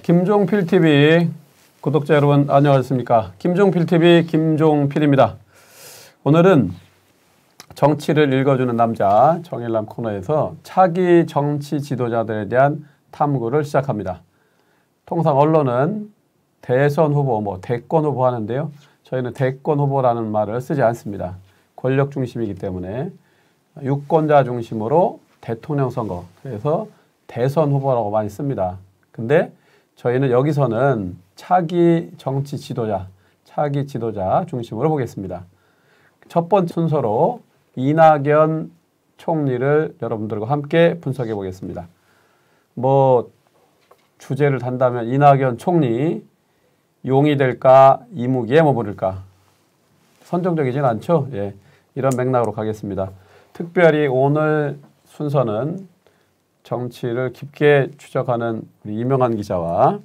김종필 TV 구독자 여러분 안녕하십니까? 김종필 TV 김종필입니다. 오늘은 정치를 읽어주는 남자 정일남 코너에서 차기 정치 지도자들에 대한 탐구를 시작합니다. 통상 언론은 대선 후보, 대권 후보 하는데요. 저희는 대권 후보라는 말을 쓰지 않습니다. 권력 중심이기 때문에 유권자 중심으로 대통령 선거, 그래서 대선 후보라고 많이 씁니다. 근데 저희는 여기서는 차기 정치 지도자, 차기 지도자 중심으로 보겠습니다. 첫 번째 순서로 이낙연 총리를 여러분들과 함께 분석해 보겠습니다. 주제를 단다면 이낙연 총리 용이 될까 이무기에 머무를까 선정적이진 않죠. 예, 이런 맥락으로 가겠습니다. 특별히 오늘 순서는 정치를 깊게 추적하는 우리 이명환 기자와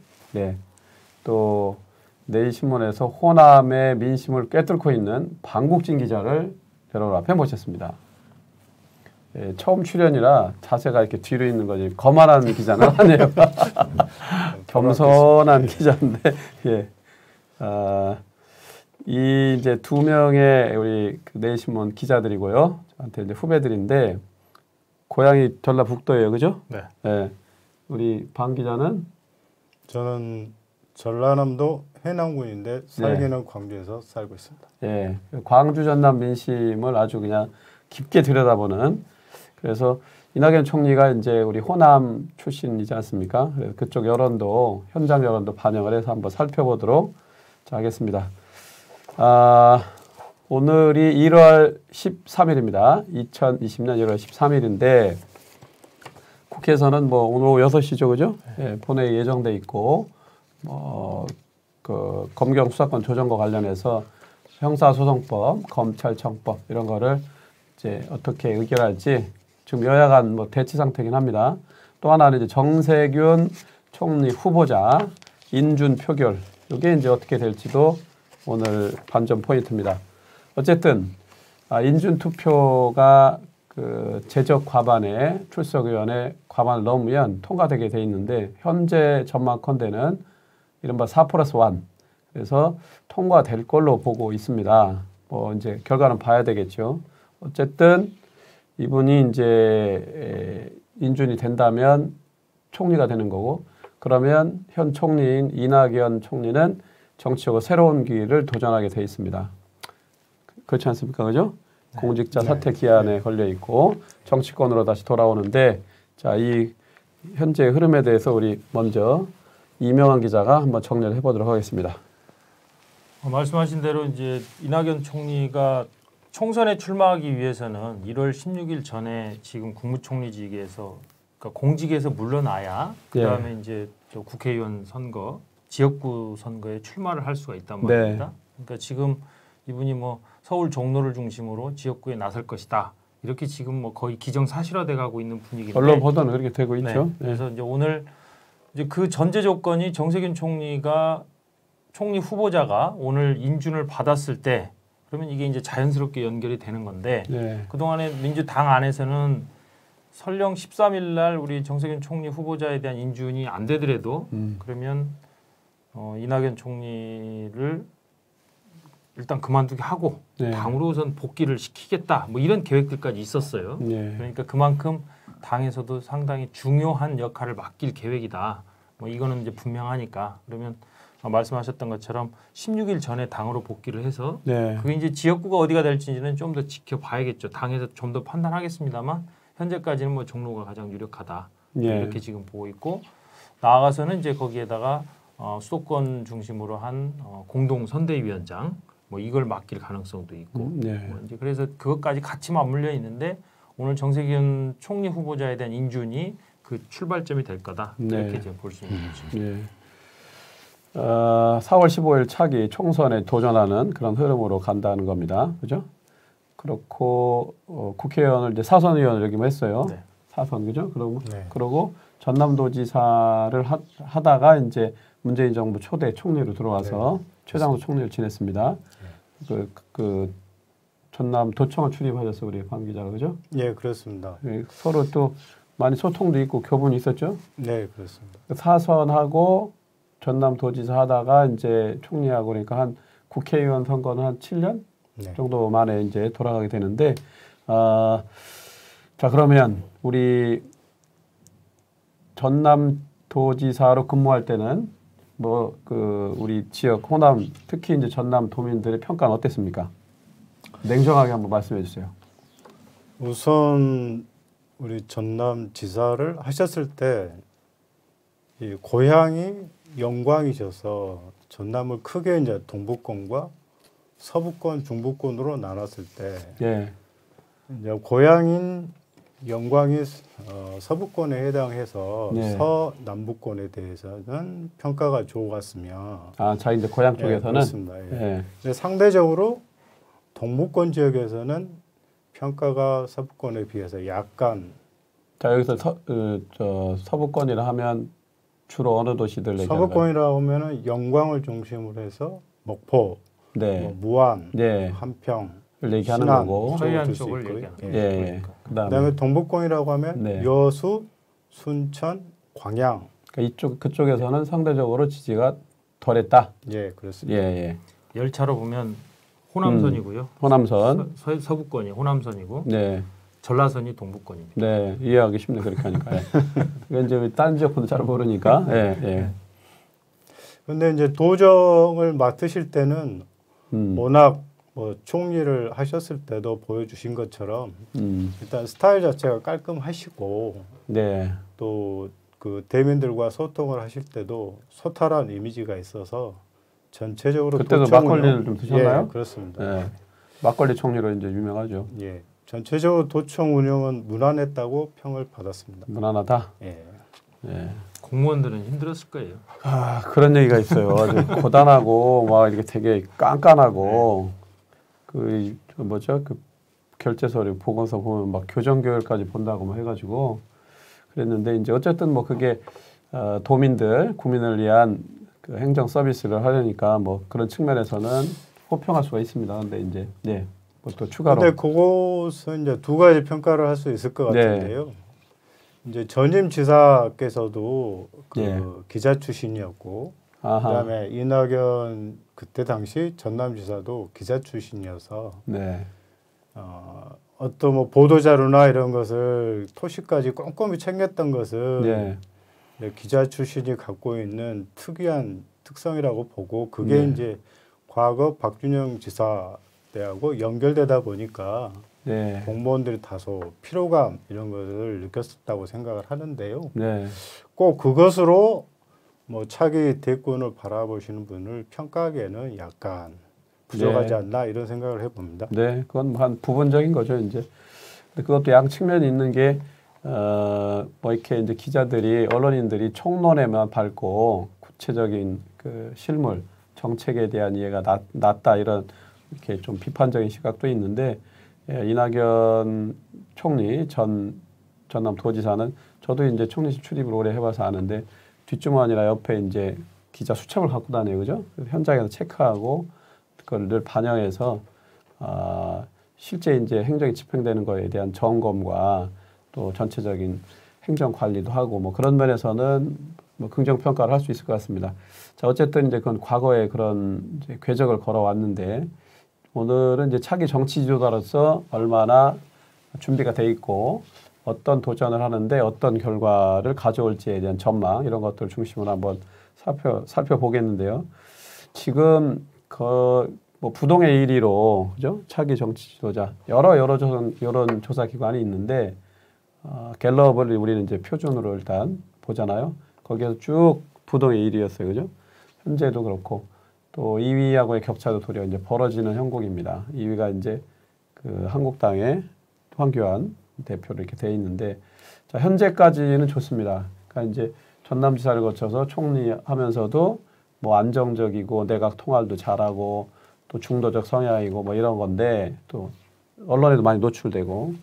또 내일신문에서 호남의 민심을 꿰뚫고 있는 방국진 기자를 여러분 앞에 모셨습니다. 예, 처음 출연이라 자세가 이렇게 뒤로 있는 거지 거만한 기자는 아니에요. 겸손한 기자인데 이 이제 두 명의 우리 내일신문 기자들이고요. 저한테 이제 후배들인데 고향이 전라북도예요, 그죠? 네. 네. 우리 방 기자는 저는 전라남도 해남군인데 살기는 광주에서 살고 있습니다. 예, 광주 전남 민심을 아주 그냥 깊게 들여다보는. 그래서 이낙연 총리가 이제 우리 호남 출신이지 않습니까? 그래서 그쪽 여론도 현장 여론도 반영을 해서 한번 살펴보도록 하겠습니다. 오늘이 1월 13일입니다. 2020년 1월 13일인데 국회에서는 오늘 오후 6시죠, 그죠? 예, 본회의 예정돼 있고 검경 수사권 조정과 관련해서 형사소송법, 검찰청법 이런 거를 이제 어떻게 의결할지 지금 여야 간 대치 상태긴 합니다. 또 하나는 이제 정세균 총리 후보자 인준 표결 이게 이제 어떻게 될지도 오늘 관전 포인트입니다. 어쨌든 인준 투표가 그 제적 과반에 출석의원의 과반을 넘으면 통과되게 돼 있는데 현재 전망컨대는 이른바 4+1 그래서 통과될 걸로 보고 있습니다. 이제 결과는 봐야 되겠죠. 어쨌든 이분이 이제 인준이 된다면 총리가 되는 거고 그러면 현 총리인 이낙연 총리는 정치적으로 새로운 길을 도전하게 돼 있습니다. 그렇지 않습니까? 그죠? 네. 공직자 사퇴 기한에 걸려 있고 정치권으로 다시 돌아오는데 자, 이 현재 흐름에 대해서 우리 먼저 이명환 기자가 한번 정리를 해보도록 하겠습니다. 말씀하신 대로 이제 이낙연 총리가 총선에 출마하기 위해서는 1월 16일 전에 지금 국무총리직에서 그러니까 공직에서 물러나야 그다음에 이제 저 국회의원 선거, 지역구 선거에 출마를 할 수가 있단 말입니다. 네. 그러니까 지금 이분이 서울 종로를 중심으로 지역구에 나설 것이다. 이렇게 지금 거의 기정사실화돼 가고 있는 분위기인데 언론 보도는 그렇게 되고 있죠. 네. 그래서 이제 오늘 이제 그 전제 조건이 정세균 총리가 총리 후보자가 오늘 인준을 받았을 때 그러면 이게 이제 자연스럽게 연결이 되는 건데 그동안에 민주당 안에서는 설령 13일 날 우리 정세균 총리 후보자에 대한 인준이 안 되더라도 그러면 이낙연 총리를 일단 그만두게 하고 당으로 우선 복귀를 시키겠다 이런 계획들까지 있었어요. 그러니까 그만큼 당에서도 상당히 중요한 역할을 맡길 계획이다. 이거는 이제 분명하니까 그러면 말씀하셨던 것처럼 16일 전에 당으로 복귀를 해서 그게 이제 지역구가 어디가 될지는 좀 더 지켜봐야겠죠. 당에서 좀 더 판단하겠습니다만 현재까지는 종로가 가장 유력하다. 이렇게 지금 보고 있고 나아가서는 이제 거기에다가 수도권 중심으로 한 공동 선대위원장 이걸 맡길 가능성도 있고 이제 그래서 그것까지 같이 맞물려 있는데 오늘 정세균 총리 후보자에 대한 인준이 그 출발점이 될 거다. 이렇게 지금 볼 수 있는 거죠. 4월 15일 차기 총선에 도전하는 그런 흐름으로 간다는 겁니다. 그죠? 그렇고 국회의원을 이제 사선 의원을 역임했어요. 사선 그죠? 그러고 전남도지사를 하다가 이제 문재인 정부 초대 총리로 들어와서 최장수 총리를 지냈습니다. 그 전남 도청을 출입하셔서 우리 방 기자가 그죠? 예, 그렇습니다. 서로 또 많이 소통도 있고 교분이 있었죠. 네, 그렇습니다. 사선하고 전남도지사 하다가 이제 총리하고 그러니까 한 국회의원 선거는 한 7년 네. 정도 만에 이제 돌아가게 되는데, 자 그러면 우리 전남도지사로 근무할 때는 뭐 그 우리 지역 호남 특히 이제 전남 도민들의 평가는 어땠습니까? 냉정하게 한번 말씀해 주세요. 우선 우리 전남지사를 하셨을 때 이 고향이 영광이셔서 전남을 크게 이제 동북권과 서북권, 중부권으로 나눴을 때 예, 이제 고향인 영광이 서북권에 해당해서 네. 서남북권에 대해서는 평가가 좋았으며 자 이제 고향 예, 쪽에서는 그렇습니다. 예. 예, 근데 상대적으로 동북권 지역에서는 평가가 서북권에 비해서 약간 자 여기서 서북권이라 하면 주로 어느 도시들 얘기하는 거예요? 서북권이라고 하면은 영광을 중심으로 해서 목포, 네, 뭐 무안, 네, 함평, 얘기하는 신안, 거고, 서해안 줄수 쪽을 있고요. 얘기하는 예, 거예요. 예. 그러니까. 그다음에 동북권이라고 하면 네. 여수, 순천, 광양. 그러니까 그쪽에서는 상대적으로 지지가 덜했다. 예, 그렇습니다. 예, 예. 열차로 보면 호남선이고요. 호남선. 서북권이 호남선이고 네, 전라선이 동북권입니다. 네, 이해하기 쉽네 그렇게 하니까. 예. 이건 이제 다른 지역분들 잘 모르니까. 예, 예. 근데 이제 도정을 맡으실 때는 워낙 뭐 총리를 하셨을 때도 보여주신 것처럼 일단 스타일 자체가 깔끔하시고 네, 또 그 대민들과 소통을 하실 때도 소탈한 이미지가 있어서 전체적으로 그때도 도청 막걸리를 운영- 좀 드셨나요? 예, 그렇습니다. 예. 막걸리 총리로 이제 유명하죠. 예, 전체적으로 도청 운영은 무난했다고 평을 받았습니다. 무난하다. 예. 예. 공무원들은 힘들었을 거예요. 그런 얘기가 있어요. 아주 고단하고 막 이렇게 되게 깐깐하고 그 뭐죠? 그 결제 서류 보고서 보면 막 교정 교육까지 본다고 막 해가지고 그랬는데 이제 어쨌든 뭐 그게 도민들 국민을 위한 그 행정 서비스를 하려니까 뭐 그런 측면에서는 호평할 수가 있습니다. 근데 이제 네, 뭐 또 추가로 근데 그것은 이제 두 가지 평가를 할 수 있을 것 네. 같은데요. 이제 전임 지사께서도 그 예. 기자 출신이었고 아하, 그다음에 이낙연 그때 당시 전남지사도 기자 출신이어서 네, 어떤 뭐 보도 자료나 이런 것을 토시까지 꼼꼼히 챙겼던 것은 네, 이제 기자 출신이 갖고 있는 특이한 특성이라고 보고 그게 네. 이제 과거 박준영 지사 때하고 연결되다 보니까 네, 공무원들이 다소 피로감 이런 것을 느꼈었다고 생각을 하는데요. 네. 꼭 그것으로 뭐 차기 대권을 바라보시는 분을 평가하기에는 약간 부족하지 네. 않나 이런 생각을 해봅니다. 네, 그건 뭐 한 부분적인 거죠, 이제. 근데 그것도 양 측면이 있는 게, 뭐 이렇게 이제 기자들이, 언론인들이 총론에만 밟고 구체적인 그 실물, 정책에 대한 이해가 낮다 이런 이렇게 좀 비판적인 시각도 있는데, 예, 이낙연 총리 전남도지사는 저도 이제 총리실 출입을 오래 해봐서 아는데 뒷주머니나 옆에 이제 기자 수첩을 갖고 다녀요, 그죠? 그래서 현장에서 체크하고 그걸 늘 반영해서 실제 이제 행정이 집행되는 거에 대한 점검과 또 전체적인 행정 관리도 하고 뭐 그런 면에서는 뭐 긍정 평가를 할 수 있을 것 같습니다. 자, 어쨌든 이제 그건 과거에 그런 이제 궤적을 걸어왔는데 오늘은 이제 차기 정치 지도자로서 얼마나 준비가 돼 있고 어떤 도전을 하는데 어떤 결과를 가져올지에 대한 전망 이런 것들 중심으로 한번 살펴보겠는데요. 지금 뭐 부동의 1위로 그죠? 차기 정치 지도자 여러 조사 기관이 있는데 갤럽을 우리는 이제 표준으로 일단 보잖아요. 거기에서 쭉 부동의 1위였어요, 그죠? 현재도 그렇고 또 2위하고의 격차도 도리어 이제 벌어지는 형국입니다. 2위가 이제 그 한국당의 황교안 대표로 이렇게 돼 있는데 자 현재까지는 좋습니다. 그러니까 이제 전남지사를 거쳐서 총리하면서도 뭐 안정적이고 내각 통할도 잘하고 또 중도적 성향이고 뭐 이런 건데 또 언론에도 많이 노출되고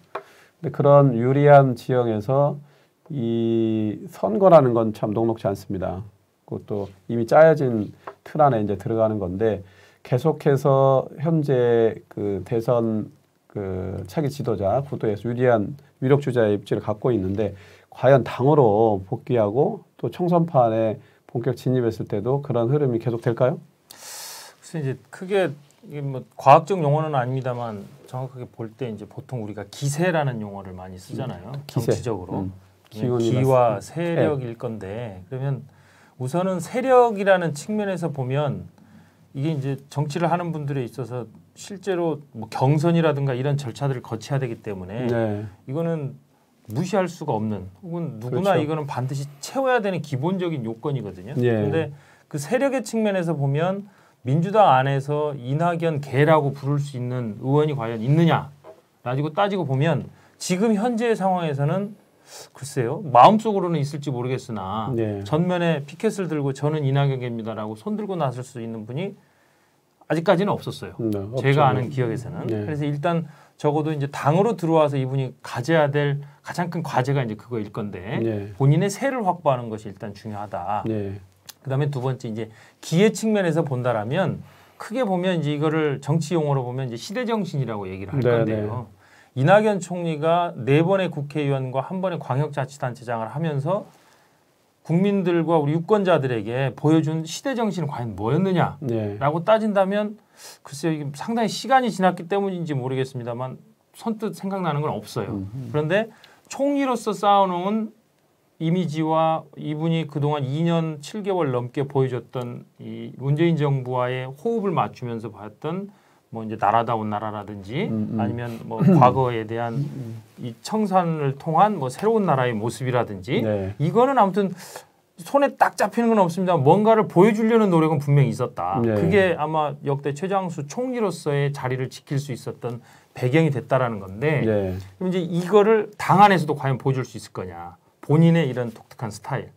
근데 그런 유리한 지형에서 이 선거라는 건 참 녹록지 않습니다. 그것도 이미 짜여진 틀 안에 이제 들어가는 건데 계속해서 현재 그 대선 그 차기 지도자 구도에서 유리한 유력 주자의 입지를 갖고 있는데 과연 당으로 복귀하고 또 총선판에 본격 진입했을 때도 그런 흐름이 계속될까요? 그래서 이제 크게 이게 뭐 과학적 용어는 아닙니다만 정확하게 볼 때 이제 보통 우리가 기세라는 용어를 많이 쓰잖아요. 기세. 정치적으로 기운이나 기와 세력일 건데 그러면 우선은 세력이라는 측면에서 보면 이게 이제 정치를 하는 분들에 있어서 실제로 뭐 경선이라든가 이런 절차들을 거쳐야 되기 때문에 네. 이거는 무시할 수가 없는 혹은 누구나 그렇죠. 이거는 반드시 채워야 되는 기본적인 요건이거든요. 예. 그런데 그 세력의 측면에서 보면 민주당 안에서 이낙연 개라고 부를 수 있는 의원이 과연 있느냐 가지고 따지고 보면 지금 현재의 상황에서는 글쎄요 마음속으로는 있을지 모르겠으나 네. 전면에 피켓을 들고 저는 이낙연 개입니다라고 손 들고 나설 수 있는 분이 아직까지는 없었어요. 네, 없죠. 제가 아는 기억에서는. 네. 그래서 일단 적어도 이제 당으로 들어와서 이분이 가져야 될 가장 큰 과제가 이제 그거일 건데 네. 본인의 세를 확보하는 것이 일단 중요하다. 네. 그다음에 두 번째 이제 기회 측면에서 본다라면 크게 보면 이제 이거를 정치 용어로 보면 이제 시대 정신이라고 얘기를 할 네, 건데요. 이낙연 총리가 4번의 국회의원과 1번의 광역자치단체장을 하면서 국민들과 우리 유권자들에게 보여준 시대 정신은 과연 뭐였느냐라고 네. 따진다면 글쎄요 이게 상당히 시간이 지났기 때문인지 모르겠습니다만 선뜻 생각나는 건 없어요. 그런데 총리로서 쌓아놓은 이미지와 이분이 그동안 2년 7개월 넘게 보여줬던 이 문재인 정부와의 호흡을 맞추면서 봤던 뭐 이제 나라다운 나라라든지 아니면 뭐 과거에 대한 이 청산을 통한 뭐 새로운 나라의 모습이라든지 네. 이거는 아무튼 손에 딱 잡히는 건 없습니다. 뭔가를 보여주려는 노력은 분명히 있었다. 네. 그게 아마 역대 최장수 총리로서의 자리를 지킬 수 있었던 배경이 됐다라는 건데 네. 그럼 이제 이거를 당 안에서도 과연 보여줄 수 있을 거냐. 본인의 이런 독특한 스타일.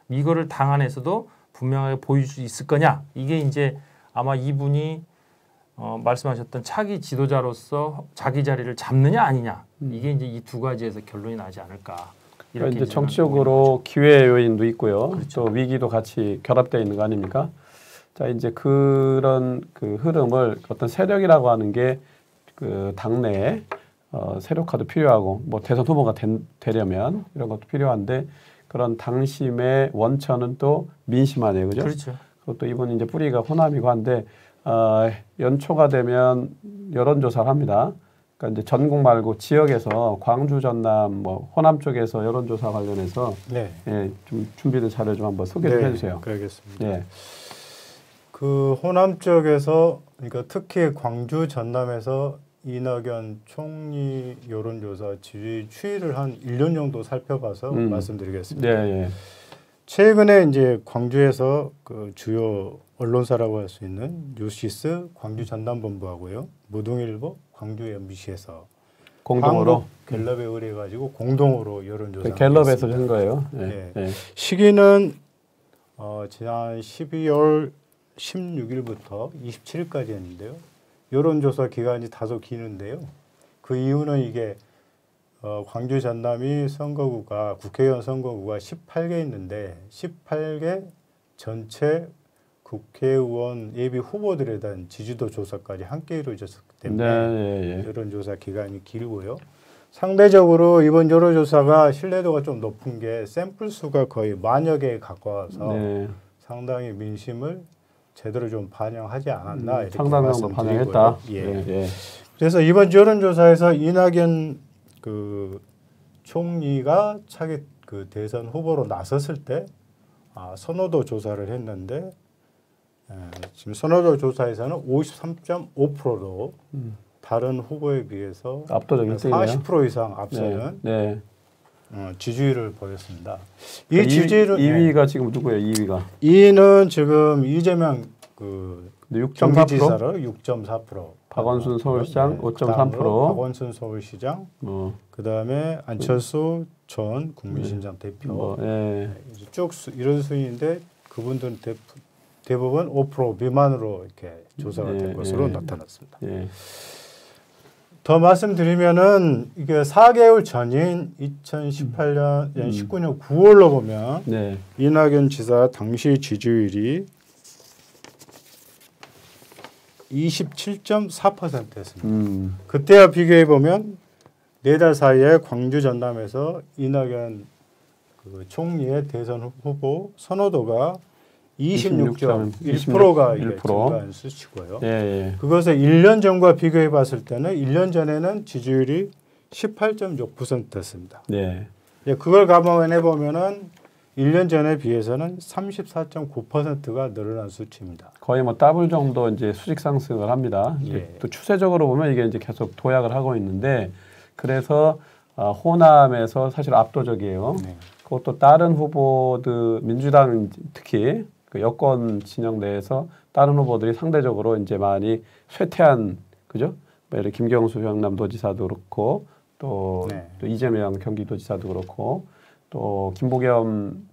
이거를 당 안에서도 분명하게 보여줄 수 있을 거냐. 이게 이제 아마 이분이 말씀하셨던 차기 지도자로서 자기 자리를 잡느냐 아니냐. 이게 이제 이 두 가지에서 결론이 나지 않을까. 그러니까 이제 정치적으로 기회 요인도 있고요. 그렇죠. 또 위기도 같이 결합되어 있는 거 아닙니까? 자, 이제 그런 그 흐름을 어떤 세력이라고 하는 게 그 당내에 세력화도 필요하고 뭐 대선 후보가 되려면 이런 것도 필요한데 그런 당심의 원천은 또 민심 아니에요, 그죠? 그렇죠. 그것도 이분 이제 뿌리가 호남이고 한데 연초가 되면 여론조사를 합니다. 그러니까 이제 전국 말고 지역에서 광주, 전남, 뭐 호남 쪽에서 여론조사 관련해서 네. 예, 좀 준비된 자료 좀 한번 소개 좀 해주세요. 그러겠습니다. 예. 그 호남 쪽에서 그러니까 특히 광주, 전남에서 이낙연 총리 여론조사 지지 추이를 한 1년 정도 살펴봐서 말씀드리겠습니다. 네, 예. 최근에 이제 광주에서 그 주요 언론사라고 할 수 있는 뉴시스 광주 전남본부하고요, 무동일보 광주 MBC에서 공동으로 갤럽에 의뢰해가지고 공동으로 여론조사. 갤럽에서 한 거예요. 예. 네. 예. 시기는 지난 12월 16일부터 27일까지였는데요. 여론조사 기간이 다소 기는데요. 그 이유는 이게 광주 전남이 선거구가 국회의원 선거구가 18개 있는데 18개 전체 국회의원 예비 후보들에 대한 지지도 조사까지 함께 이루어졌기 때문에 네, 예. 여론조사 기간이 길고요. 상대적으로 이번 여론조사가 신뢰도가 좀 높은 게 샘플 수가 거의 10,000여 개에 가까워서 네. 상당히 민심을 제대로 좀 반영하지 않았나 이렇게 상당 정도 말씀드리고요. 반영했다. 예. 예. 예. 그래서 이번 여론조사에서 이낙연 그 총리가 차기 그 대선 후보로 나섰을 때 선호도 조사를 했는데 지금 선호도 조사에서는 53.5%로 다른 후보에 비해서 압도적 1등이네요. 40% 이상 앞서는 네. 지지율을 보였습니다. 이 그러니까 지지율은 2위가 지금 누구예요? 2위가 2위는 지금 이재명 그 6.4%, 경기지사로 6.4%, 박원순 서울시장 5.3%, 박원순 서울시장, 그 다음에 안철수 전 국민신장 대표, 예. 쭉 이런 순위인데 그분들은 대부분 5% 미만으로 이렇게 조사가 된 것으로 나타났습니다. 예. 더 말씀드리면은 이게 4개월 전인 2018년, 19년 9월로 보면 네. 이낙연 지사 당시 지지율이 27.4%였습니다. 그때와 비교해 보면 4달 사이에 광주 전남에서 이낙연 그 총리의 대선 후보 선호도가 26.1%가 1%. 증가한 수치고요. 예, 예. 그것을 1년 전과 비교해 봤을 때는 1년 전에는 지지율이 18.6%였습니다. 네. 그걸 감안해 보면은 1년 전에 비해서는 34.9%가 늘어난 수치입니다. 거의 뭐 더블 정도 이제 수직 상승을 합니다. 예. 또 추세적으로 보면 이게 이제 계속 도약을 하고 있는데 그래서 호남에서 사실 압도적이에요. 네. 그것도 다른 후보들 민주당 특히 그 여권 진영 내에서 다른 후보들이 상대적으로 이제 많이 쇠퇴한 그죠? 뭐 예를 김경수 경남도지사도 그렇고 또, 네. 또 이재명 경기도지사도 그렇고 또 김부겸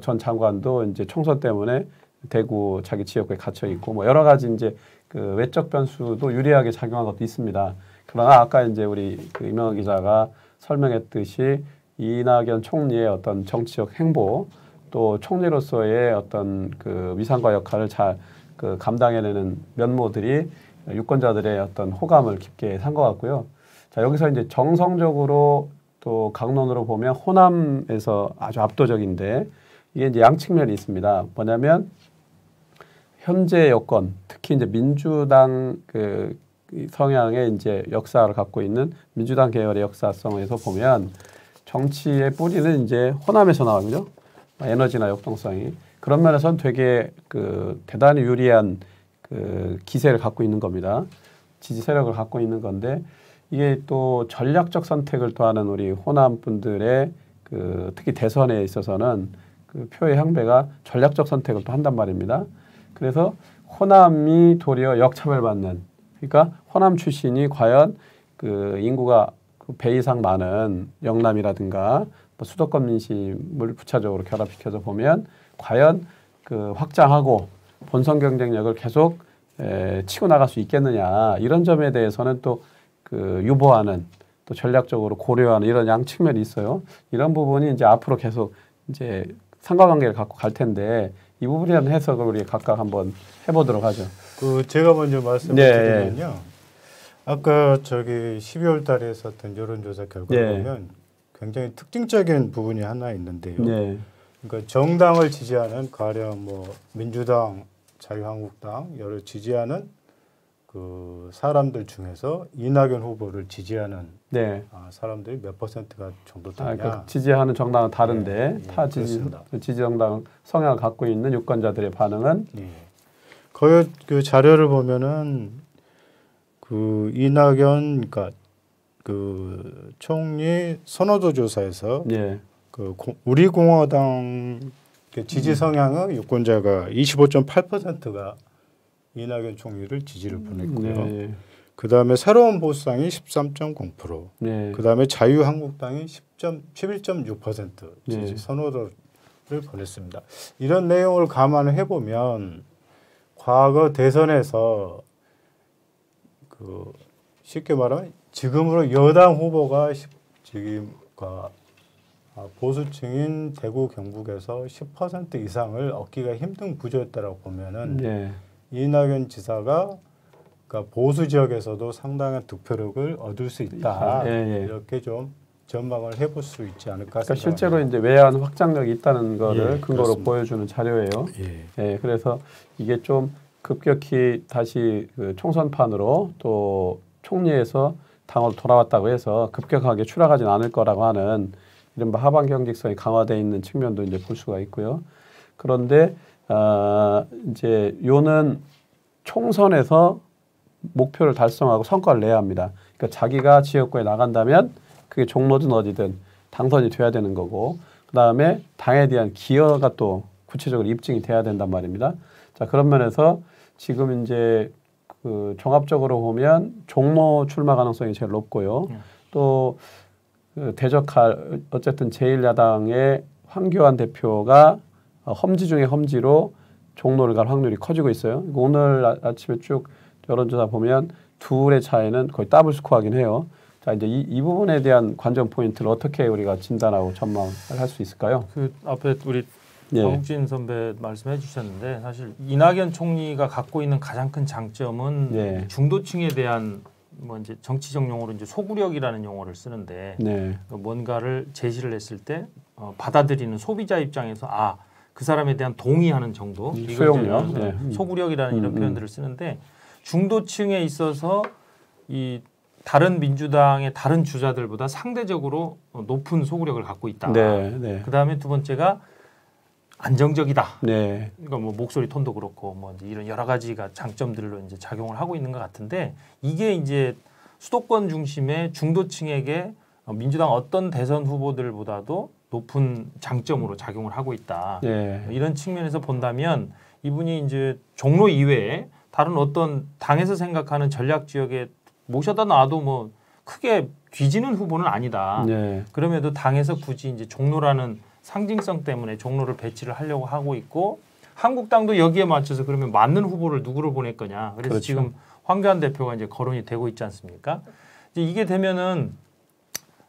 전 장관도 이제 총선 때문에 대구 자기 지역구에 갇혀 있고 뭐 여러 가지 이제 그 외적 변수도 유리하게 작용한 것도 있습니다. 그러나 아까 이제 우리 그 이명호 기자가 설명했듯이 이낙연 총리의 어떤 정치적 행보 또 총리로서의 어떤 그 위상과 역할을 잘 그 감당해내는 면모들이 유권자들의 어떤 호감을 깊게 산 것 같고요. 자, 여기서 이제 정성적으로 또 강론으로 보면 호남에서 아주 압도적인데 이게 이제 양측면이 있습니다. 뭐냐면 현재 여권, 특히 이제 민주당 그 성향의 이제 역사를 갖고 있는 민주당 계열의 역사성에서 보면 정치의 뿌리는 이제 호남에서 나오죠. 에너지나 역동성이 그런 면에서는 되게 그 대단히 유리한 그 기세를 갖고 있는 겁니다. 지지 세력을 갖고 있는 건데 이게 또 전략적 선택을 또 하는 우리 호남 분들의 그 특히 대선에 있어서는 그 표의 향배가 전략적 선택을 또 한단 말입니다. 그래서 호남이 도리어 역차별받는 그러니까 호남 출신이 과연 그 인구가 배 이상 많은 영남이라든가 뭐 수도권 민심을 부차적으로 결합시켜서 보면 과연 그 확장하고 본선 경쟁력을 계속 치고 나갈 수 있겠느냐 이런 점에 대해서는 또 그 유보하는 또 전략적으로 고려하는 이런 양측면이 있어요. 이런 부분이 이제 앞으로 계속 이제 상관관계를 갖고 갈 텐데 이 부분에 대한 해석을 우리 각각 한번 해보도록 하죠. 그 제가 먼저 말씀을 드리면요. 아까 저기 12월 달에 했었던 여론조사 결과를 보면 굉장히 특징적인 부분이 하나 있는데요. 그러니까 정당을 지지하는 가령 뭐 민주당, 자유한국당 여러 지지하는 그 사람들 중에서 이낙연 후보를 지지하는 사람들이 몇 퍼센트가 정도 되냐. 그러니까 지지하는 정당은 다른데 타 지지 정당 성향을 갖고 있는 유권자들의 반응은 그 자료를 보면은 그 이낙연 그러니까 그 총리 선호도 조사에서 그 우리 공화당 지지 성향의 유권자가 25.8%가 이낙연 총리를 지지를 보냈고요. 그 다음에 새로운 보수당이 13.0%, 그 다음에 자유한국당이 11.6% 지지 선호도를 보냈습니다. 이런 내용을 감안해 보면 과거 대선에서 그 쉽게 말하면 지금으로 여당 후보가 지금과 보수층인 대구 경북에서 10% 이상을 얻기가 힘든 구조였다라고 보면은 이낙연 지사가 그러니까 보수 지역에서도 상당한 득표력을 얻을 수 있다. 이렇게 좀 전망을 해볼 수 있지 않을까 그러니까 실제로 이제 외연 확장력이 있다는 거를 근거로 그렇습니다. 보여주는 자료예요. 그래서 이게 좀 급격히 다시 그 총선판으로 또 총리에서 당으로 돌아왔다고 해서 급격하게 추락하지는 않을 거라고 하는 이른바 하방 경직성이 강화되어 있는 측면도 이제 볼 수가 있고요. 그런데 이제 요는 총선에서 목표를 달성하고 성과를 내야 합니다. 그러니까 자기가 지역구에 나간다면 그게 종로든 어디든 당선이 돼야 되는 거고 그 다음에 당에 대한 기여가 또 구체적으로 입증이 돼야 된단 말입니다. 자 그런 면에서 지금 이제 그 종합적으로 보면 종로 출마 가능성이 제일 높고요. 또 그 대적할 어쨌든 제1야당의 황교안 대표가 험지 중에 험지로 종로를 갈 확률이 커지고 있어요. 오늘 아침에 쭉 여론조사 보면 둘의 차이는 거의 더블 스코어긴 해요. 자 이제 이 부분에 대한 관전 포인트를 어떻게 우리가 진단하고 전망을 할 수 있을까요? 그 앞에 우리 박욱진 선배 말씀해 주셨는데 사실 이낙연 총리가 갖고 있는 가장 큰 장점은 중도층에 대한 뭐 이제 정치적 용어로 이제 소구력이라는 용어를 쓰는데 뭔가를 제시를 했을 때 받아들이는 소비자 입장에서 그 사람에 대한 동의하는 정도, 수용력, 소구력이라는 이런 표현들을 쓰는데 중도층에 있어서 이 다른 민주당의 다른 주자들보다 상대적으로 높은 소구력을 갖고 있다. 그다음에 두 번째가 안정적이다. 그러니까 뭐 목소리 톤도 그렇고 뭐 이런 여러 가지가 장점들로 이제 작용을 하고 있는 것 같은데 이게 이제 수도권 중심의 중도층에게 민주당 어떤 대선 후보들보다도 높은 장점으로 작용을 하고 있다. 이런 측면에서 본다면 이분이 이제 종로 이외에 다른 어떤 당에서 생각하는 전략 지역에 모셔다 놔도 뭐 크게 뒤지는 후보는 아니다. 그럼에도 당에서 굳이 이제 종로라는 상징성 때문에 종로를 배치를 하려고 하고 있고 한국당도 여기에 맞춰서 그러면 맞는 후보를 누구를 보낼 거냐. 그래서 지금 황교안 대표가 이제 거론이 되고 있지 않습니까? 이제 이게 되면은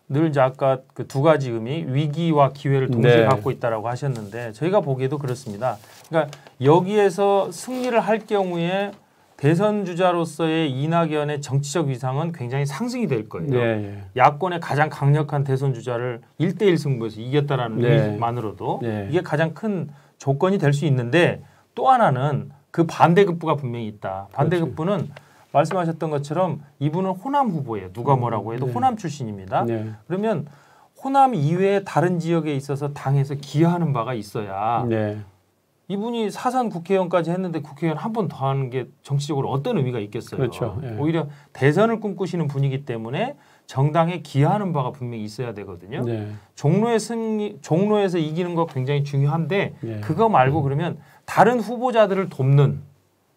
늘 이제 아까 그 두 가지 의미 위기와 기회를 동시에 갖고 있다라고 하셨는데 저희가 보기에도 그렇습니다. 그러니까 여기에서 승리를 할 경우에 대선 주자로서의 이낙연의 정치적 위상은 굉장히 상승이 될 거예요. 야권의 가장 강력한 대선 주자를 1대1 승부에서 이겼다라는 의미만으로도 이게 가장 큰 조건이 될 수 있는데 또 하나는 그 반대급부가 분명히 있다. 반대급부는 말씀하셨던 것처럼 이분은 호남 후보예요. 누가 뭐라고 해도 호남 출신입니다. 그러면 호남 이외의 다른 지역에 있어서 당에서 기여하는 바가 있어야 이분이 사선 국회의원까지 했는데 국회의원 한 번 더 하는 게 정치적으로 어떤 의미가 있겠어요. 오히려 대선을 꿈꾸시는 분이기 때문에 정당에 기여하는 바가 분명히 있어야 되거든요. 종로에서 이기는 거 굉장히 중요한데 그거 말고 그러면 다른 후보자들을 돕는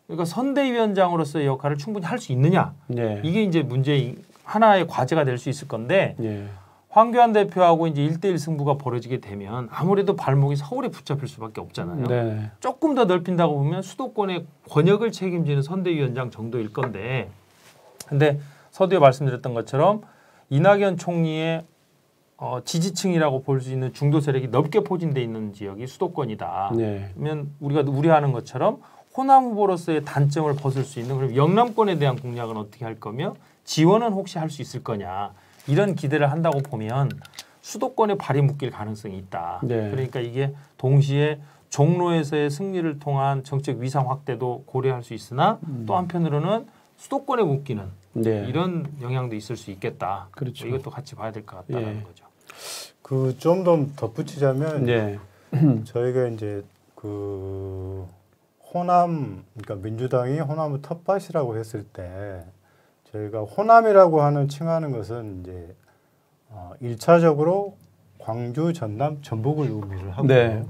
그러니까 선대위원장으로서의 역할을 충분히 할 수 있느냐. 이게 이제 문제 하나의 과제가 될 수 있을 건데 황교안 대표하고 이제 1대1 승부가 벌어지게 되면 아무래도 발목이 서울에 붙잡힐 수밖에 없잖아요. 조금 더 넓힌다고 보면 수도권의 권역을 책임지는 선대위원장 정도일 건데 근데 서두에 말씀드렸던 것처럼 이낙연 총리의 지지층이라고 볼 수 있는 중도 세력이 넓게 포진돼 있는 지역이 수도권이다. 그러면 우리가 우려하는 것처럼 호남 후보로서의 단점을 벗을 수 있는 그럼 영남권에 대한 공략은 어떻게 할 거며 지원은 혹시 할 수 있을 거냐. 이런 기대를 한다고 보면 수도권에 발이 묶일 가능성이 있다. 그러니까 이게 동시에 종로에서의 승리를 통한 정책 위상 확대도 고려할 수 있으나 또 한편으로는 수도권에 묶이는 이런 영향도 있을 수 있겠다. 뭐 이것도 같이 봐야 될 것 같다는 거죠. 그 좀 더 덧붙이자면 저희가 이제 그 호남 그러니까 민주당이 호남을 텃밭이라고 했을 때 저희가 호남이라고 하는 칭하는 것은 이제 1차적으로 광주, 전남, 전북을 의미를 하고요.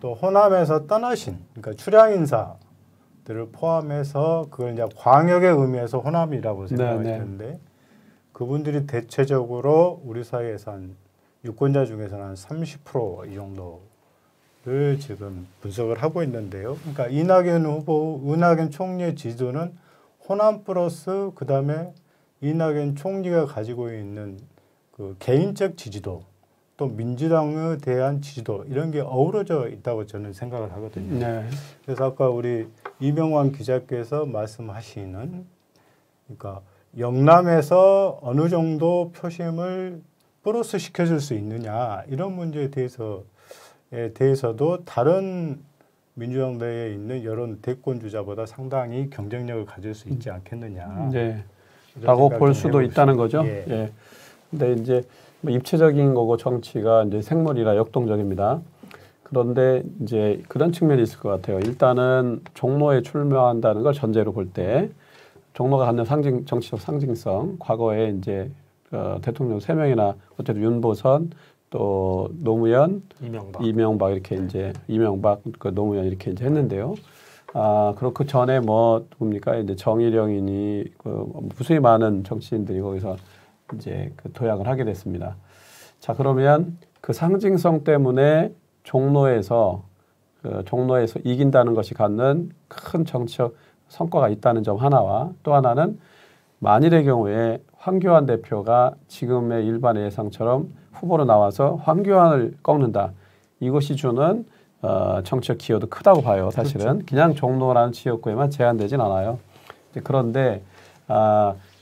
또 호남에서 떠나신 그러니까 출향 인사들을 포함해서 그걸 이제 광역의 의미에서 호남이라고 생각하시는데 그분들이 대체적으로 우리 사회에서 한 유권자 중에서는 한 30% 이 정도를 지금 분석을 하고 있는데요. 그러니까 이낙연 총리의 지지도는 호남 플러스 그다음에 이낙연 총리가 가지고 있는 그 개인적 지지도 또 민주당에 대한 지지도 이런 게 어우러져 있다고 저는 생각을 하거든요. 그래서 아까 우리 이명환 기자께서 말씀하시는 그러니까 영남에서 어느 정도 표심을 플러스 시켜줄 수 있느냐 이런 문제에 대해서도 다른 민주당 내에 있는 여론 대권 주자보다 상당히 경쟁력을 가질 수 있지 않겠느냐. 라고 볼 수도 있다는 거죠. 근데 이제 뭐 입체적인 거고 정치가 이제 생물이라 역동적입니다. 그런데 이제 그런 측면이 있을 것 같아요. 일단은 종로에 출마한다는 걸 전제로 볼 때 종로가 갖는 정치적 상징성, 과거에 이제 대통령 3명이나 어쨌든 윤보선 또 노무현, 이명박 이렇게 이제 이명박, 노무현 이렇게 이제 했는데요. 그리고 그 전에 뭐 뭡니까 이제 정일영이니 무수히 많은 정치인들이 거기서 이제 그 도약을 하게 됐습니다. 자 그러면 그 상징성 때문에 종로에서 이긴다는 것이 갖는 큰 정치적 성과가 있다는 점 하나와 또 하나는 만일의 경우에 황교안 대표가 지금의 일반의 예상처럼 후보로 나와서 황교안을 꺾는다. 이것이 주는 정치적 기여도 크다고 봐요. 사실은 그냥 종로라는 지역구에만 제한되진 않아요. 그런데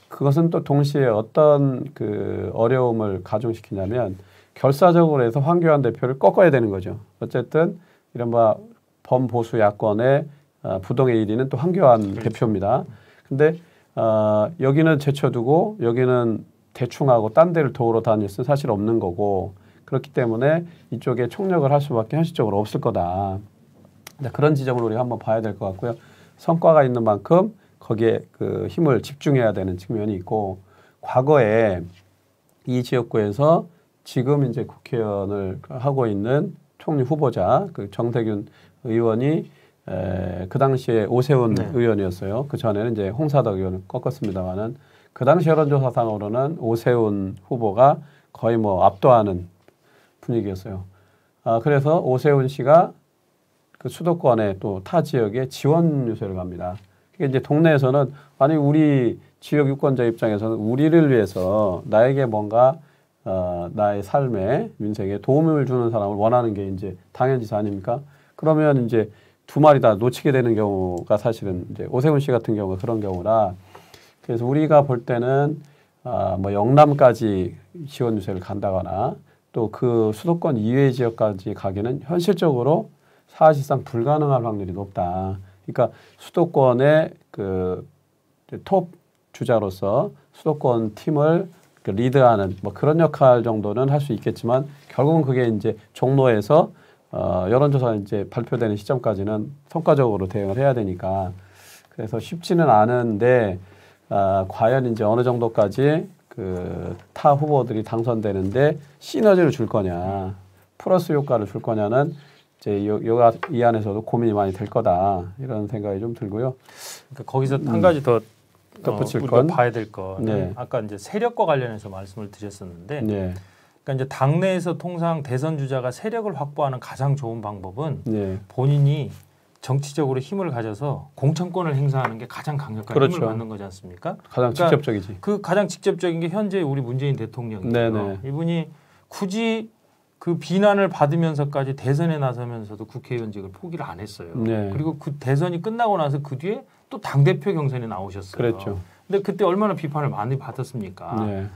그것은 또 동시에 어떤 그 어려움을 가중시키냐면 결사적으로 해서 황교안 대표를 꺾어야 되는 거죠. 어쨌든 이른바 범보수 야권의 부동의 1위는 또 황교안 그렇죠. 대표입니다. 근데 여기는 제쳐두고 여기는 대충하고 딴 데를 도우러 다닐 수는 사실 없는 거고 그렇기 때문에 이쪽에 총력을 할 수밖에 현실적으로 없을 거다. 그런 지점을 우리가 한번 봐야 될 것 같고요. 성과가 있는 만큼 거기에 그 힘을 집중해야 되는 측면이 있고 과거에 이 지역구에서 지금 이제 국회의원을 하고 있는 총리 후보자 그 정세균 의원이 그 당시에 오세훈 의원이었어요. 그 전에는 이제 홍사덕 의원을 꺾었습니다만은 그 당시 여론조사상으로는 오세훈 후보가 거의 뭐 압도하는 분위기였어요. 그래서 오세훈 씨가 그 수도권의 또 타 지역에 지원 유세를 갑니다. 그게 이제 동네에서는 아니 우리 지역 유권자 입장에서는 우리를 위해서 나에게 뭔가 나의 삶에 민생에 도움을 주는 사람을 원하는 게 이제 당연지사 아닙니까? 그러면 이제 두 마리 다 놓치게 되는 경우가 사실은 이제 오세훈 씨 같은 경우가 그런 경우라 그래서 우리가 볼 때는 뭐 영남까지 지원 유세를 간다거나 또 그 수도권 이외의 지역까지 가기는 현실적으로 사실상 불가능할 확률이 높다. 그러니까 수도권의 그 톱 주자로서 수도권 팀을 리드하는 뭐 그런 역할 정도는 할 수 있겠지만 결국은 그게 이제 종로에서 여론조사 이제 발표되는 시점까지는 성과적으로 대응을 해야 되니까 그래서 쉽지는 않은데 과연 이제 어느 정도까지 그 타 후보들이 당선되는데 시너지를 줄 거냐 플러스 효과를 줄 거냐는 이제 이 안에서도 고민이 많이 될 거다 이런 생각이 좀 들고요. 그러니까 거기서 한 가지 더 덧붙일 우리가 건 봐야 될 건 네. 아까 이제 세력과 관련해서 말씀을 드렸었는데, 네. 그러니까 이제 당내에서 통상 대선 주자가 세력을 확보하는 가장 좋은 방법은 네. 본인이 정치적으로 힘을 가져서 공천권을 행사하는 게 가장 강력한 그렇죠. 힘을 받는 거지 않습니까? 가장 그러니까 직접적이지. 그 가장 직접적인 게 현재 우리 문재인 대통령이에요. 네네. 이분이 굳이 그 비난을 받으면서까지 대선에 나서면서도 국회의원직을 포기를 안 했어요. 네. 그리고 그 대선이 끝나고 나서 그 뒤에 또 당대표 경선에 나오셨어요. 그랬죠. 근데 그때 얼마나 비판을 많이 받았습니까? 네.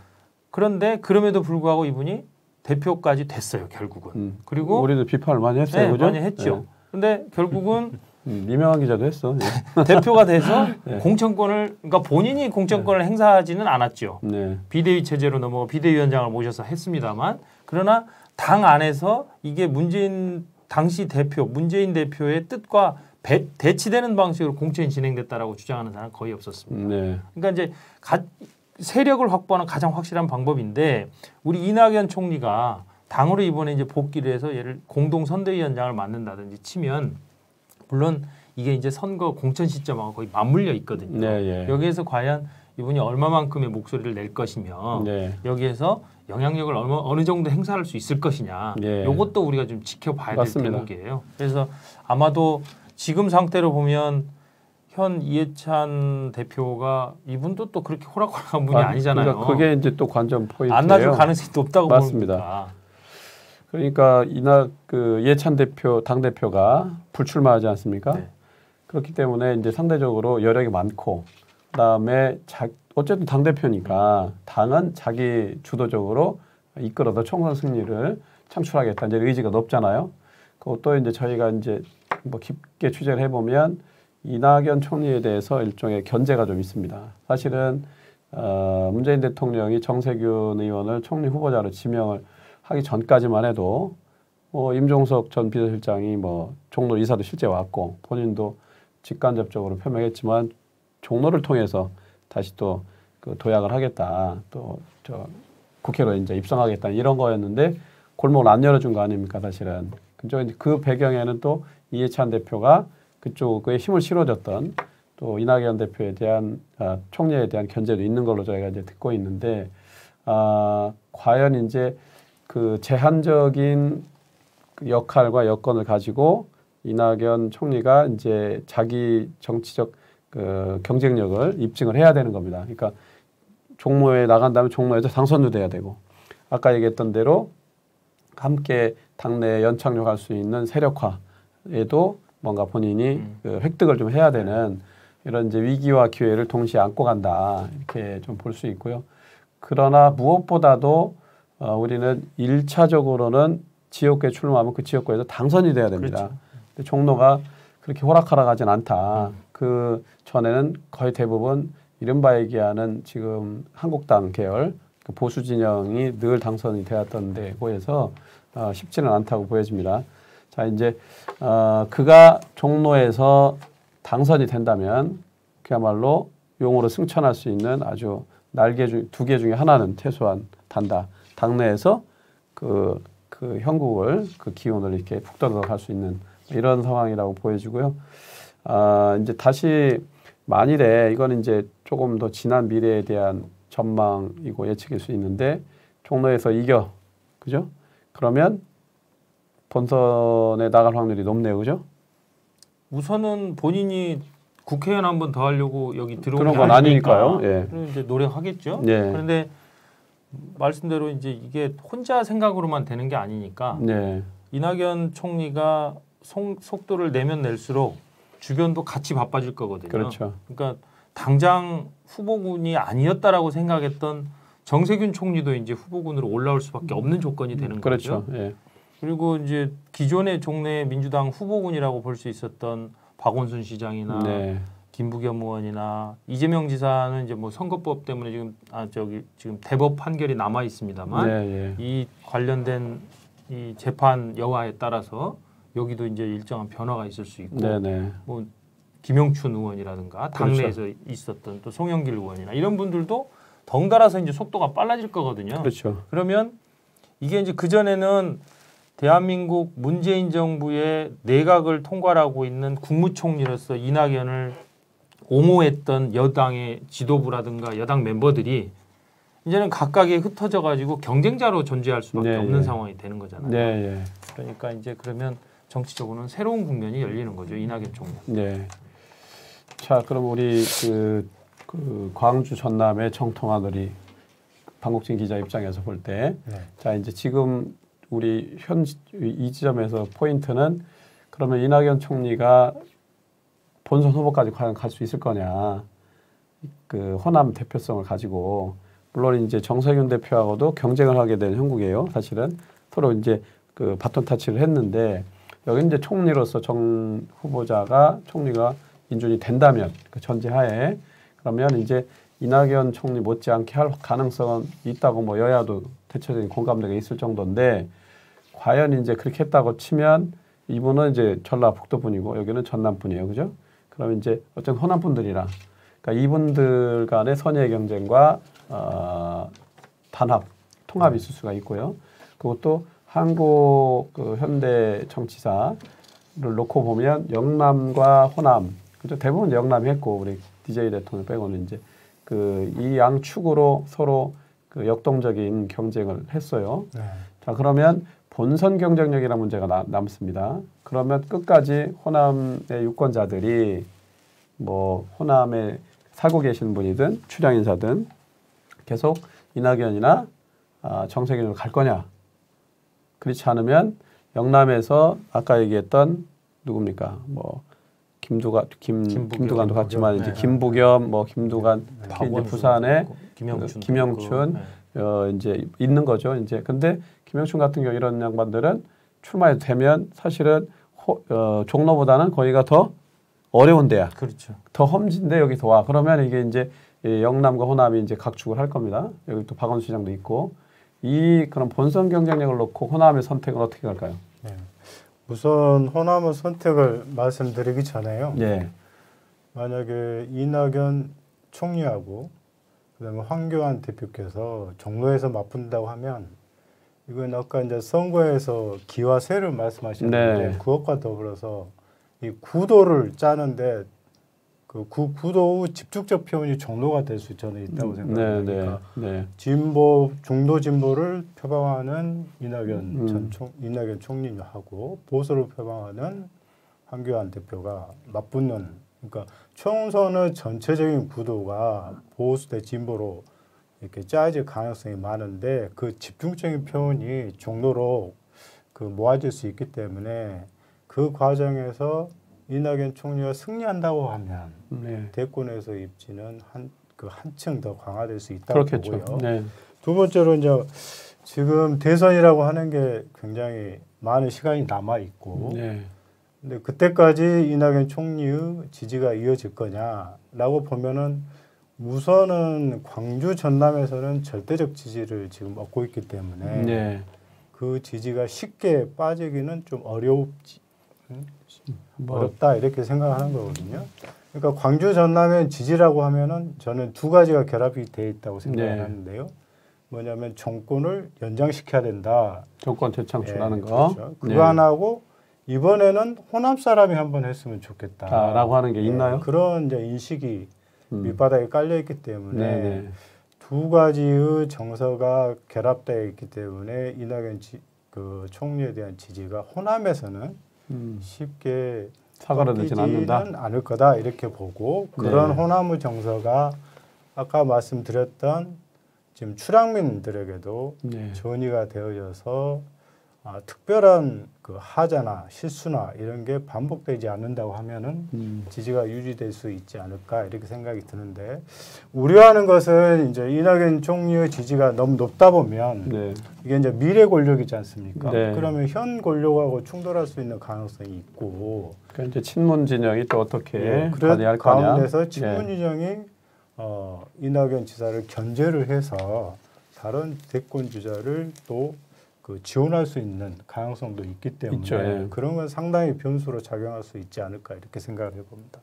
그런데 그럼에도 불구하고 이분이 대표까지 됐어요, 결국은. 그리고 우리도 비판을 많이 했어요. 네, 그죠? 많이 했죠. 근데 결국은 유명한 기자도 했어. 네. 대표가 돼서 네. 공천권을 그러니까 본인이 공천권을 행사하지는 않았죠. 네. 비대위 체제로 넘어가 비대위원장을 모셔서 했습니다만 그러나 당 안에서 이게 당시 대표 문재인 대표의 뜻과 대치되는 방식으로 공천이 진행됐다라고 주장하는 사람은 거의 없었습니다. 네. 그러니까 이제 세력을 확보하는 가장 확실한 방법인데 우리 이낙연 총리가 당으로 이번에 이제 복귀를 해서 얘를 공동 선대위원장을 맡는다든지 치면 물론 이게 이제 선거 공천 시점하고 거의 맞물려 있거든요. 네, 예. 여기에서 과연 이분이 얼마만큼의 목소리를 낼 것이며 네. 여기에서 영향력을 어느 정도 행사할 수 있을 것이냐. 네. 이것도 우리가 좀 지켜봐야 맞습니다. 될 대목이에요. 그래서 아마도 지금 상태로 보면 현 이해찬 대표가 이분도 또 그렇게 호락호락한 분이 아니잖아요. 그러니까 그게 이제 또 관전 포인트예요. 안 나줄 가능성이 높다고 맞습니다. 봅니다. 그러니까 이해찬 대표 당 대표가 불출마하지 않습니까? 네. 그렇기 때문에 이제 상대적으로 여력이 많고 그다음에 어쨌든 당 대표니까 당은 자기 주도적으로 이끌어서 총선 승리를 창출하겠다 이제 의지가 높잖아요. 그것도 이제 저희가 이제 뭐 깊게 취재를 해보면 이낙연 총리에 대해서 일종의 견제가 좀 있습니다. 사실은 문재인 대통령이 정세균 의원을 총리 후보자로 지명을 하기 전까지만 해도 임종석 전 비서실장이 뭐 종로 이사도 실제 왔고 본인도 직간접적으로 표명했지만 종로를 통해서 다시 또 그 도약을 하겠다 또 국회로 이제 입성하겠다 이런 거였는데 골목을 안 열어준 거 아닙니까 사실은. 그 배경에는 또 이해찬 대표가 그쪽에 힘을 실어줬던 또 이낙연 대표에 대한 총리에 대한 견제도 있는 걸로 저희가 이제 듣고 있는데 과연 이제 그 제한적인 역할과 여건을 가지고 이낙연 총리가 이제 자기 정치적 그 경쟁력을 입증을 해야 되는 겁니다. 그러니까 종로에 나간다면 종로에서 당선도 돼야 되고 아까 얘기했던 대로 함께 당내에 연착륙할 수 있는 세력화에도 뭔가 본인이 그 획득을 좀 해야 되는 이런 이제 위기와 기회를 동시에 안고 간다 이렇게 좀 볼 수 있고요. 그러나 무엇보다도 우리는 1차적으로는 지역구에 출마하면 그 지역구에서 당선이 돼야 됩니다. 그렇죠. 근데 종로가 그렇게 호락호락하진 않다. 그 전에는 거의 대부분 이른바 얘기하는 지금 한국당 계열 그 보수 진영이 늘 당선이 되었던 데고에서 쉽지는 않다고 보여집니다. 자, 이제 그가 종로에서 당선이 된다면 그야말로 용어로 승천할 수 있는 아주 날개 두 개 중에 하나는 최소한 단다. 당내에서 그 형국을 그 기운을 이렇게 북돋아 갈 수 있는 이런 상황이라고 보여지고요. 이제 다시 만일에 이건 이제 조금 더 지난 미래에 대한 전망이고 예측일 수 있는데 종로에서 이겨, 그죠? 그러면 본선에 나갈 확률이 높네요, 그죠? 우선은 본인이 국회의원 한 번 더 하려고 여기 들어온 그런 게 건 아니니까요. 예. 그럼 이제 노력하겠죠. 예. 그런데 말씀대로 이제 이게 혼자 생각으로만 되는 게 아니니까 네. 이낙연 총리가 속도를 내면 낼수록 주변도 같이 바빠질 거거든요. 그렇죠. 그러니까 당장 후보군이 아니었다라고 생각했던 정세균 총리도 이제 후보군으로 올라올 수밖에 없는 조건이 되는 그렇죠. 거죠. 예. 그리고 이제 기존의 종래 민주당 후보군이라고 볼 수 있었던 박원순 시장이나 네. 김부겸 의원이나 이재명 지사는 이제 뭐 선거법 때문에 지금 대법 판결이 남아 있습니다만 네, 예. 이 관련된 이 재판 여하에 따라서 여기도 이제 일정한 변화가 있을 수 있고 네, 네. 뭐 김영춘 의원이라든가 당내에서 그렇죠. 있었던 또 송영길 의원이나 이런 분들도 덩달아서 이제 속도가 빨라질 거거든요. 그렇죠. 그러면 이게 이제 그 전에는 대한민국 문재인 정부의 내각을 통과하고 있는 국무총리로서 이낙연을 옹호했던 여당의 지도부라든가 여당 멤버들이 이제는 각각에 흩어져 가지고 경쟁자로 존재할 수밖에 네, 없는 예. 상황이 되는 거잖아요. 네, 예. 그러니까 이제 그러면 정치적으로는 새로운 국면이 열리는 거죠. 이낙연 총리. 네. 자, 그럼 우리 그 광주 전남의 정통한 우리 박국진 기자 입장에서 볼 때, 네. 자 이제 지금 우리 이 지점에서 포인트는 그러면 이낙연 총리가 본선 후보까지 과연 갈 수 있을 거냐? 그 호남 대표성을 가지고 물론 이제 정세균 대표하고도 경쟁을 하게 된 형국이에요. 사실은 서로 이제 그 바톤 타치를 했는데 여기 이제 총리로서 정 후보자가 총리가 인준이 된다면 그 전제하에 그러면 이제 이낙연 총리 못지않게 할 가능성은 있다고 뭐 여야도 대체적인 공감대가 있을 정도인데 과연 이제 그렇게 했다고 치면 이분은 이제 전라북도 분이고 여기는 전남 분이에요, 그죠? 그러면 이제 어쨌든 호남 분들이라 그러니까 이분들 간의 선의 경쟁과 단합, 통합이 있을 수가 있고요. 그것도 한국 그 현대 정치사를 놓고 보면 영남과 호남, 그죠? 대부분 영남이 했고 우리 DJ 대통령 빼고는 이제 그 이 양축으로 서로 그 역동적인 경쟁을 했어요. 네. 자, 그러면 본선 경쟁력이라는 문제가 남습니다. 그러면 끝까지 호남의 유권자들이 뭐 호남에 살고 계신 분이든 출향 인사든 계속 이낙연이나 정세균으로 갈 거냐? 그렇지 않으면 영남에서 아까 얘기했던 누굽니까? 뭐 김두관도 갔지만 이제 김부겸, 뭐 김두관, 특히 이제 부산에 김영춘 이제 있는 거죠. 이제 근데 김영춘 같은 경우 이런 양반들은 출마해도 되면 사실은 종로보다는 거기가 더 어려운 데야. 그렇죠. 더 험진데 여기서 와. 그러면 이게 이제 영남과 호남이 이제 각축을 할 겁니다. 여기 또 박원순 시장도 있고 그런 본선 경쟁력을 놓고 호남의 선택은 어떻게 갈까요? 네. 우선 호남의 선택을 말씀드리기 전에요. 예. 만약에 이낙연 총리하고 그다음에 황교안 대표께서 종로에서 맞붙는다고 하면 이건 아까 이제 선거에서 기와 세를 말씀하셨는데 네. 그것과 더불어서 이 구도를 짜는데 그 구도 후 집중적 표현이 종로가 될 수 저는 있다고 생각합니다. 네. 진보 중도 진보를 표방하는 이낙연 총리하고 보수를 표방하는 황교안 대표가 맞붙는 그러니까 총선의 전체적인 구도가 보수 대 진보로 이렇게 짜질 가능성이 많은데 그 집중적인 표현이 종로로 그 모아질 수 있기 때문에 그 과정에서 이낙연 총리가 승리한다고 하면 대권에서 입지는 한층 더 강화될 수 있다고 그렇겠죠. 보고요. 네. 두 번째로 이제 지금 대선이라고 하는 게 굉장히 많은 시간이 남아 있고, 근데 그때까지 이낙연 총리의 지지가 이어질 거냐라고 보면은 우선은 광주 전남에서는 절대적 지지를 지금 얻고 있기 때문에 그 지지가 쉽게 빠지기는 좀 어렵다 이렇게 생각하는 거거든요. 그러니까 광주 전남의 지지라고 하면은 저는 두 가지가 결합이 돼 있다고 생각하는데요. 뭐냐면 정권을 연장시켜야 된다. 정권 재창출하는 거. 그렇죠. 그거 하나고 이번에는 호남 사람이 한번 했으면 좋겠다라고 하는 게 있나요? 그런 이제 인식이 밑바닥에 깔려 있기 때문에 두 가지의 정서가 결합되어 있기 때문에 이낙연 그 총리에 대한 지지가 호남에서는 쉽게 사그라들지는 않는다. 않을 거다 이렇게 보고 그런 호남의 정서가 아까 말씀드렸던 지금 출향민들에게도 전이가 되어져서 특별한 그 하자나 실수나 이런 게 반복되지 않는다고 하면은 지지가 유지될 수 있지 않을까 이렇게 생각이 드는데 우려하는 것은 이제 이낙연 총리의 지지가 너무 높다 보면 이게 이제 미래 권력이지 않습니까? 그러면 현 권력하고 충돌할 수 있는 가능성이 있고 그러니까 이제 친문 진영이 또 어떻게 관리할 거냐? 가운데서 친문 진영이 이낙연 지사를 견제를 해서 다른 대권 주자를 또 그 지원할 수 있는 가능성도 있기 때문에 그런 건 상당히 변수로 작용할 수 있지 않을까 이렇게 생각을 해봅니다.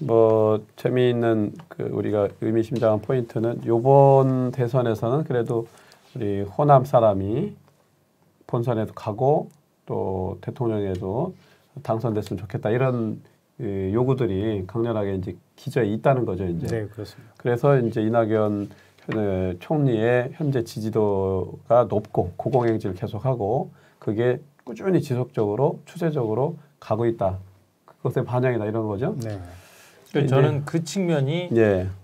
뭐 재미있는 그 우리가 의미심장한 포인트는 이번 대선에서는 그래도 우리 호남 사람이 본선에도 가고 또 대통령에도 당선됐으면 좋겠다 이런 요구들이 강렬하게 이제 기저에 있다는 거죠. 이제. 네, 그렇습니다. 그래서 이제 이낙연 총리의 현재 지지도가 높고 고공행진을 계속하고 그게 꾸준히 지속적으로 추세적으로 가고 있다. 그것의 반영이다 이런 거죠. 저는 그 측면이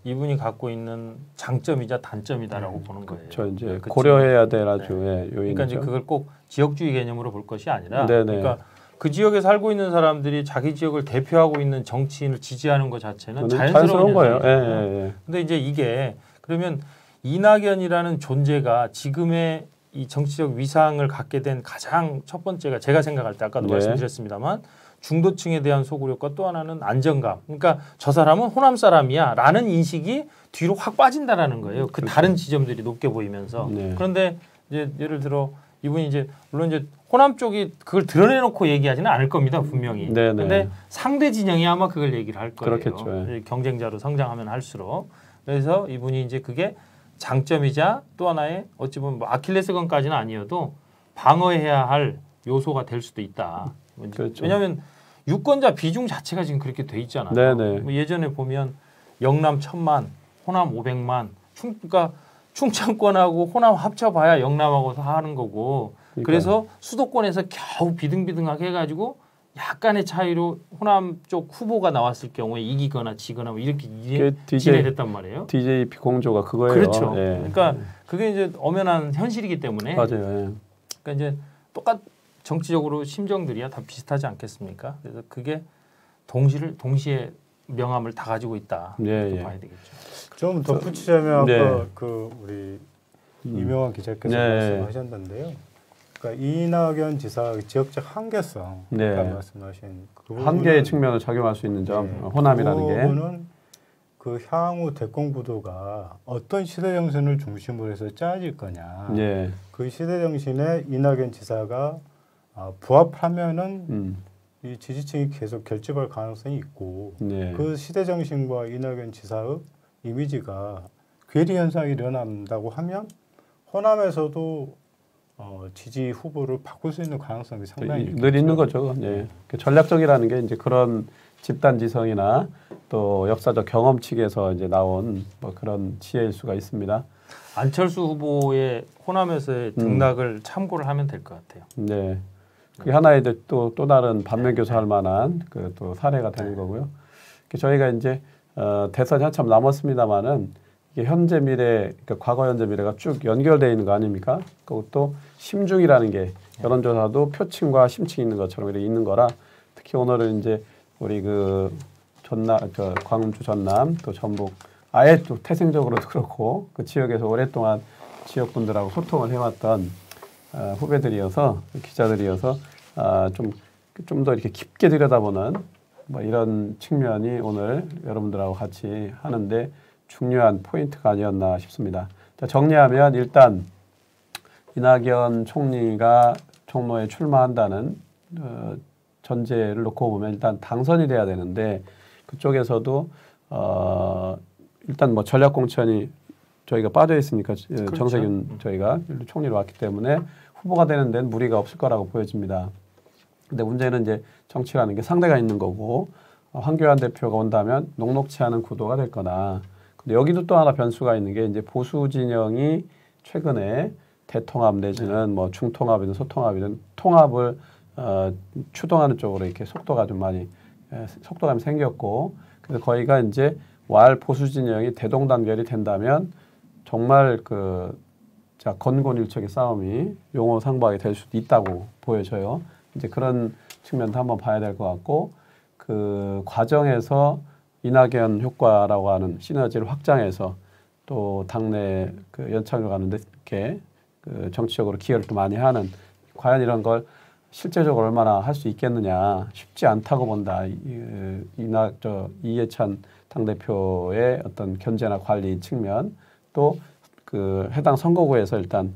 이분이 갖고 있는 장점이자 단점이다라고 보는 거예요. 저 이제 고려해야 될 아주 요인이죠. 그러니까 이제 그걸 꼭 지역주의 개념으로 볼 것이 아니라, 그러니까 그 지역에 살고 있는 사람들이 자기 지역을 대표하고 있는 정치인을 지지하는 것 자체는 자연스러운 거예요. 근데 이제 이게 그러면 이낙연이라는 존재가 지금의 이 정치적 위상을 갖게 된 가장 첫 번째가 제가 생각할 때 아까도 말씀드렸습니다만 중도층에 대한 소구력과 또 하나는 안정감. 그러니까 저 사람은 호남 사람이야 라는 인식이 뒤로 확 빠진다라는 거예요. 그 다른 지점들이 높게 보이면서. 그런데 이제 예를 들어 이분이 이제 물론 이제 호남 쪽이 그걸 드러내놓고 얘기하지는 않을 겁니다. 분명히. 그런데 상대 진영이 아마 그걸 얘기를 할 거예요. 그렇겠죠. 경쟁자로 성장하면 할수록. 그래서 이분이 이제 그게 장점이자 또 하나의 어찌 보면 뭐 아킬레스건까지는 아니어도 방어해야 할 요소가 될 수도 있다. 왜냐하면 유권자 비중 자체가 지금 그렇게 돼 있잖아요. 뭐 예전에 보면 영남 1000만, 호남 500만, 그러니까 충청권하고 호남 합쳐봐야 영남하고 하는 거고. 그래서 수도권에서 겨우 비등비등하게 해가지고 약간의 차이로 호남 쪽 후보가 나왔을 경우에 이기거나 지거나 뭐 이렇게 진행됐단 말이에요. DJ 공조가 그거예요. 그렇죠. 그러니까 그게 이제 엄연한 현실이기 때문에. 맞아요. 그러니까 이제 정치적으로 심정들이야 다 비슷하지 않겠습니까? 그래서 그게 동시에 명암을 다 가지고 있다. 이렇게 봐야 되겠죠. 좀 덧붙이자면 아까 그 우리 이명환 기자께서 말씀하셨는데요. 그러니까 이낙연 지사의 지역적 한계성 아까 말씀하신 그 한계의 측면을 작용할 수 있는 점 호남이라는 게 부분은 그 향후 대권 구도가 어떤 시대 정신을 중심으로 해서 짜질 거냐 그 시대 정신에 이낙연 지사가 부합하면은 이 지지층이 계속 결집할 가능성이 있고 그 시대 정신과 이낙연 지사의 이미지가 괴리 현상이 일어난다고 하면 호남에서도 지지 후보를 바꿀 수 있는 가능성이 상당히 늘 있는 거죠. 전략적이라는 게 이제 그런 집단 지성이나 또 역사적 경험칙에서 이제 나온 뭐 그런 지혜일 수가 있습니다. 안철수 후보의 호남에서의 등락을 참고를 하면 될 것 같아요. 그게 하나의 또 다른 반면교사할 만한 그 또 사례가 되는 거고요. 저희가 이제 대선이 한참 남았습니다만은 이게 현재 미래, 그러니까 과거 현재 미래가 쭉 연결되어 있는 거 아닙니까? 그리고 또 심중이라는 게 여론조사도 표층과 심층이 있는 것처럼 이렇게 있는 거라 특히 오늘은 이제 우리 그 광주 전남 또 전북 아예 또 태생적으로도 그렇고 그 지역에서 오랫동안 지역분들하고 소통을 해왔던 후배들이어서 기자들이어서 좀 더 이렇게 깊게 들여다보는 뭐 이런 측면이 오늘 여러분들하고 같이 하는데 중요한 포인트가 아니었나 싶습니다. 자, 정리하면 일단 이낙연 총리가 종로에 출마한다는 전제를 놓고 보면 일단 당선이 돼야 되는데 그쪽에서도 일단 뭐 전략 공천이 저희가 빠져 있으니까 그렇죠. 정세균 저희가 총리로 왔기 때문에 후보가 되는 데는 무리가 없을 거라고 보여집니다. 근데 문제는 이제 정치라는 게 상대가 있는 거고 황교안 대표가 온다면 녹록치 않은 구도가 될 거나 근데 여기도 또 하나 변수가 있는 게 이제 보수 진영이 최근에 대통합 내지는 뭐 중통합이든 소통합이든 통합을 추동하는 쪽으로 이렇게 속도가 좀 많이 속도감이 생겼고 그래서 거기가 이제 왈 보수 진영이 대동단결이 된다면 정말 건곤일척의 싸움이 용호상박이 될 수도 있다고 보여져요. 이제 그런 측면도 한번 봐야 될 것 같고 그 과정에서 이낙연 효과라고 하는 시너지를 확장해서 또 당내 연착륙 가는데 이렇게 정치적으로 기여를 또 많이 하는 과연 이런 걸 실제적으로 얼마나 할 수 있겠느냐 쉽지 않다고 본다. 이해찬 당대표의 어떤 견제나 관리 측면 또 해당 선거구에서 일단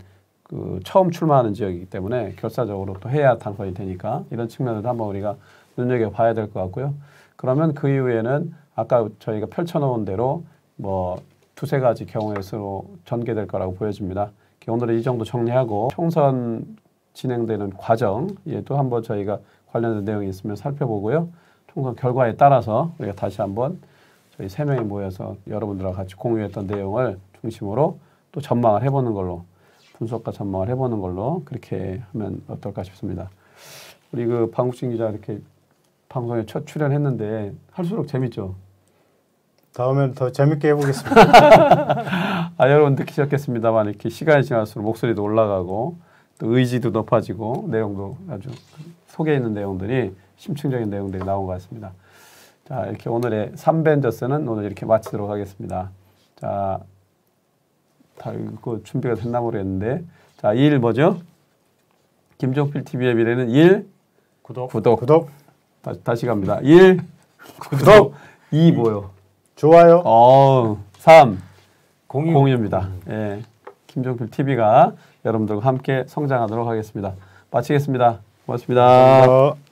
처음 출마하는 지역이기 때문에 결사적으로 또 해야 당선이 되니까 이런 측면을 한번 우리가 눈여겨봐야 될 것 같고요. 그러면 그 이후에는 아까 저희가 펼쳐놓은 대로 뭐 두세 가지 경우의 수로 전개될 거라고 보여집니다. 오늘은 이 정도 정리하고 총선 진행되는 과정에 또 한번 저희가 관련된 내용이 있으면 살펴보고요. 총선 결과에 따라서 우리가 다시 한번 저희 3명이 모여서 여러분들과 같이 공유했던 내용을 중심으로 또 전망을 해보는 걸로 분석과 전망을 해보는 걸로 그렇게 하면 어떨까 싶습니다. 우리 방국진 기자 이렇게 방송에 첫 출연했는데 할수록 재밌죠? 다음엔 더 재밌게 해보겠습니다. 여러분 느끼셨겠습니다만 이렇게 시간이 지날수록 목소리도 올라가고 또 의지도 높아지고 내용도 아주 속에 있는 내용들이 심층적인 내용들이 나온 것 같습니다. 자, 이렇게 오늘의 3벤저스는 오늘 이렇게 마치도록 하겠습니다. 자, 다 읽고 준비가 됐나 모르겠는데 자, 1 뭐죠? 김종필 TV의 미래는 1 구독. 다시 갑니다. 1 구독. 2 뭐요? 좋아요. 3 공유입니다. 예, 김종필 TV가 여러분들과 함께 성장하도록 하겠습니다. 마치겠습니다. 고맙습니다. 감사합니다.